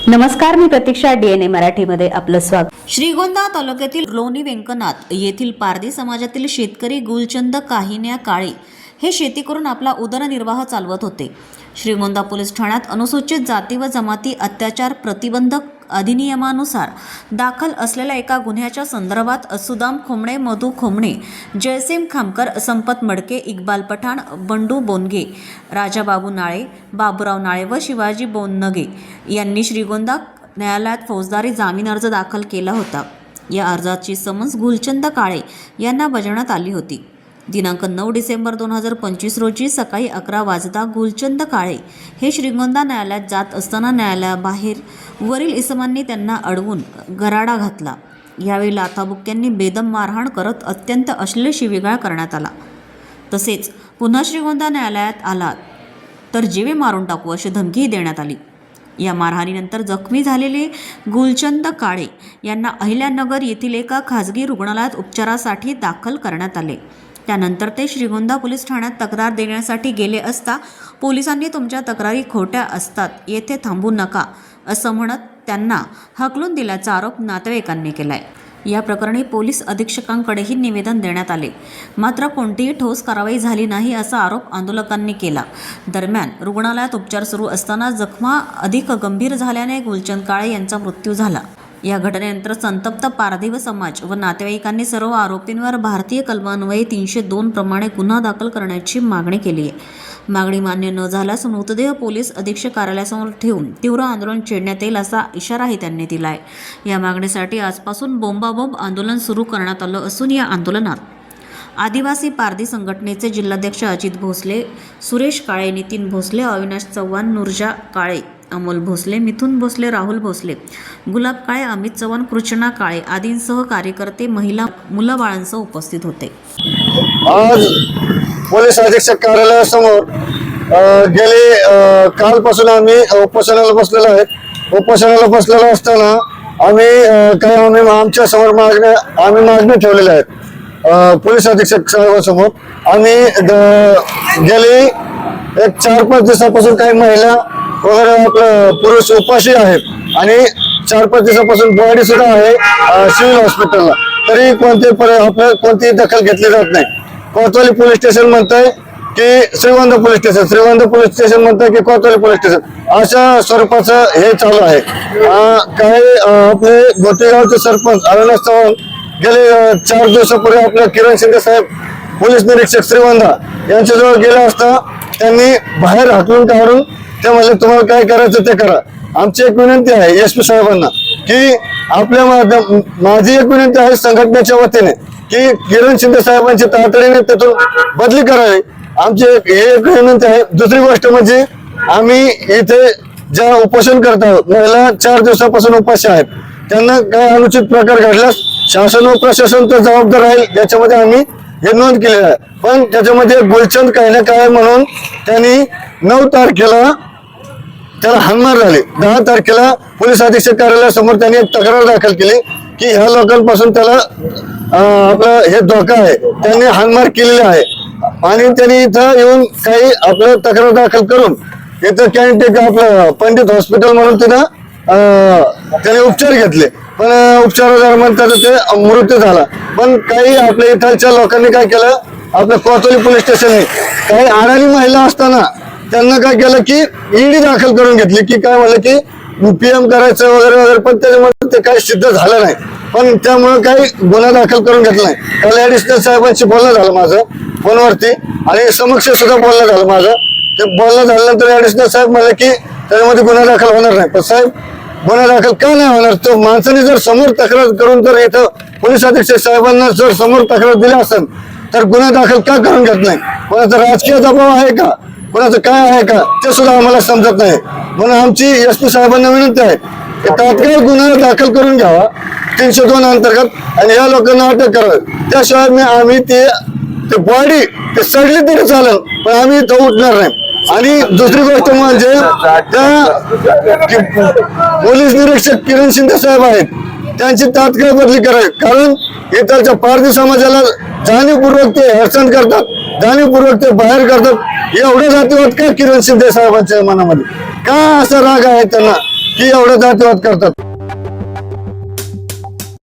नमस्कार, मी प्रतीक्षा. DNA मराठीमध्ये आपलं स्वागत. श्रीगोंदा तालुक्यातील लोणी व्यंकनाथ येथील पारधी समाजातील शेतकरी गुलचंद काहिन्या काळे हे शेती करून आपला उदरनिर्वाह चालवत होते. श्रीगोंदा पोलीस ठाण्यात अनुसूचित जाती व जमाती अत्याचार प्रतिबंधक अधिनियमानुसार दाखल असलेल्या एका गुन्ह्याच्या संदर्भात सुदाम खोमणे, मधु खोमणे, जयसिंग खामकर, संपत मडके, इक्बाल पठाण, बंडू बोनगे, राजाबाबू नाळे, बाबूराव नाळे व शिवाजी बोनगे यांनी श्रीगोंदा न्यायालयात फौजदारी जामीन अर्ज दाखल केला होता. या अर्जाची समन्स गुलचंद काळे यांना बजावण्यात आली होती. दिनांक 9 डिसेंबर 2025 रोजी सकाळी 11 वाजता गुलचंद काळे हे श्रीगोंदा न्यायालयात जात असताना न्यायालयाबाहेर वरील इसमांनी त्यांना अडवून गराडा घातला. यावेळी लाथाबुक्क्यांनी बेदम मारहाण करत अत्यंत अश्लील शिवीगाळ करण्यात आला. तसेच पुन्हा श्रीगोंदा न्यायालयात आला तर जीवे मारून टाकू अशी धमकीही देण्यात आली. या मारहाणीनंतर जखमी झालेले गुलचंद काळे यांना अहिल्यानगर येथील एका खाजगी रुग्णालयात उपचारासाठी दाखल करण्यात आले. त्यानंतर ते श्रीगोंदा पोलीस ठाण्यात तक्रार देण्यासाठी गेले असता पोलिसांनी तुमच्या तक्रारी खोट्या असतात, येथे थांबू नका असं म्हणत त्यांना हकलून दिल्याचा आरोप नातेवाईकांनी केलाय. या प्रकरणी पोलीस अधीक्षकांकडेही निवेदन देण्यात आले, मात्र कोणतीही ठोस कारवाई झाली नाही असा आरोप आंदोलकांनी केला. दरम्यान रुग्णालयात उपचार सुरू असताना जखमा अधिक गंभीर झाल्याने गुलचंद काळे यांचा मृत्यू झाला. या घटनेनंतर संतप्त पारधी समाज व नातेवाईकांनी सर्व आरोपींवर भारतीय कलमान्वये 302 प्रमाणे गुन्हा दाखल करण्याची मागणी केली आहे. मागणी मान्य न झाल्यास मृतदेह पोलीस अधीक्षक कार्यालयासमोर ठेवून तीव्र आंदोलन छेडण्यात येईल असा इशाराही त्यांनी दिला आहे. या मागणीसाठी आजपासून बोंबाबोंब आंदोलन सुरू करण्यात आलं असून या आंदोलनात आदिवासी पारधी संघटनेचे जिल्हाध्यक्ष अजित भोसले, सुरेश काळे, नितीन भोसले, अविनाश चव्हाण, नुरजा काळे, अमोल भोसले, मिथुन भोसले, राहुल भोसले, गुलाब काळे, अमित चव्हाण, कृष्णा काळे आदींसह कार्यकर्ते, महिला, मुलं बाळांसह उपस्थित होते. आज पोलीस अधीक्षक कार्यालयासमोर गेले कालपासून आम्ही उपोषणाला बसलेलो आहे. उपोषणाला बसलेलो असताना आम्ही आमच्या समोर मागण्या ठेवलेल्या आहेत. पोलीस अधीक्षक साहेबांसमोर आम्ही गेली 4-5 दिवसापासून काही महिला वगैरे आपलं पुरुष उपाशी आहेत आणि 4-5 दिवसापासून बॉडी सुद्धा आहे सिव्हिल हॉस्पिटलला, तरी कोणतीही दखल घेतली जात नाही. कोतवाली पोलीस स्टेशन म्हणतंय की श्रीगोंदा पोलीस स्टेशन म्हणतंय की कोतवाली पोलीस स्टेशन, अशा स्वरूपाचं हे चालू आहे. काही आपले गोटेगावचे सरपंच अविनाश चव्हाण गेले 4 दिवसापूर्वी आपल्या किरण शिंदे साहेब पोलीस निरीक्षक श्रीगोंदा यांच्याजवळ गेले असता त्यांनी बाहेर हाकलून काढून ते म्हणले तुम्हाला काय करायचं ते करा. आमची एक विनंती आहे SP साहेबांना की माझी एक विनंती आहे संघटनेच्या वतीने की किरण शिंदे साहेबांची तातडीने त्यातून बदली करावी. आमची एक विनंती आहे. दुसरी गोष्ट म्हणजे आम्ही इथे ज्या उपोषण करत आहोत, महिला 4 दिवसापासून उपाशी आहेत, त्यांना काय अनुचित प्रकार घडल्यास शासन व प्रशासन तर जबाबदार राहील याच्यामध्ये आम्ही हे नोंद केलेलं आहे. पण त्याच्यामध्ये गुलचंद काहिन्या काळे म्हणून त्यांनी 9 तारखेला त्याला हाणमार झाली. 10 तारखेला पोलीस अधीक्षक कार्यालयासमोर त्यांनी एक तक्रार दाखल केली की ह्या लोकांपासून त्याला आपलं हे धोका आहे, त्यांनी हाणमार केलेली आहे आणि त्यांनी इथं येऊन काही आपलं तक्रार दाखल करून इथं कॅन्टीन आपलं पंडित हॉस्पिटल म्हणून तिथं त्यांनी उपचार घेतले. पण उपचारादरम्यान त्याचा ते मृत्यू झाला. पण काही आपल्या इथलच्या लोकांनी काय केलं, आपल्या कोतवाली पोलीस स्टेशनने काही अडाणी महिला असताना त्यांना काय केलं की ED दाखल करून घेतली की काय म्हणलं की PM करायचं वगैरे, पण त्याच्यामध्ये ते काही सिद्ध झालं नाही. पण त्यामुळे काही गुन्हा दाखल करून घेतला नाही. काल ऍडिशनल साहेबांशी बोलणं झालं माझं फोनवरती आणि समक्ष सुद्धा बोलणं झालं माझं. ते बोलणं झाल्यानंतर ऍडिशनल साहेब म्हणले की त्याच्यामध्ये गुन्हा दाखल होणार नाही. पण साहेब गुन्हा दाखल का नाही होणार? तो माणसाने जर समोर तक्रार करून जर इथं पोलीस अधीक्षक साहेबांना जर समोर तक्रार दिली असेल तर गुन्हा दाखल का करून घेत नाही? कोणाचा राजकीय दबाव आहे का, कोणाचं काय आहे का, ते सुद्धा आम्हाला समजत नाही. म्हणून आमची SP साहेबांना विनंती आहे की तात्काळ गुन्हा दाखल करून घ्यावा 302 अंतर्गत आणि या लोकांना अटक करावी. त्याशिवाय आम्ही ते बॉडी ते सडली तरी चालेल, पण आम्ही इथं उठणार नाही. आणि दुसरी गोष्ट म्हणजे त्या पोलीस निरीक्षक किरण शिंदे साहेब आहेत, त्यांची तात्काळ बदली करावी. कारण इथलच्या पारधी समाजाला जाणीवपूर्वक ते हरसण करतात, जाणीवपूर्वक ते बाहेर करतात. एवढं जातीवाद का किरण शिंदे साहेबांच्या मनामध्ये, का असा राग आहे त्यांना की एवढं जातीवाद करतात.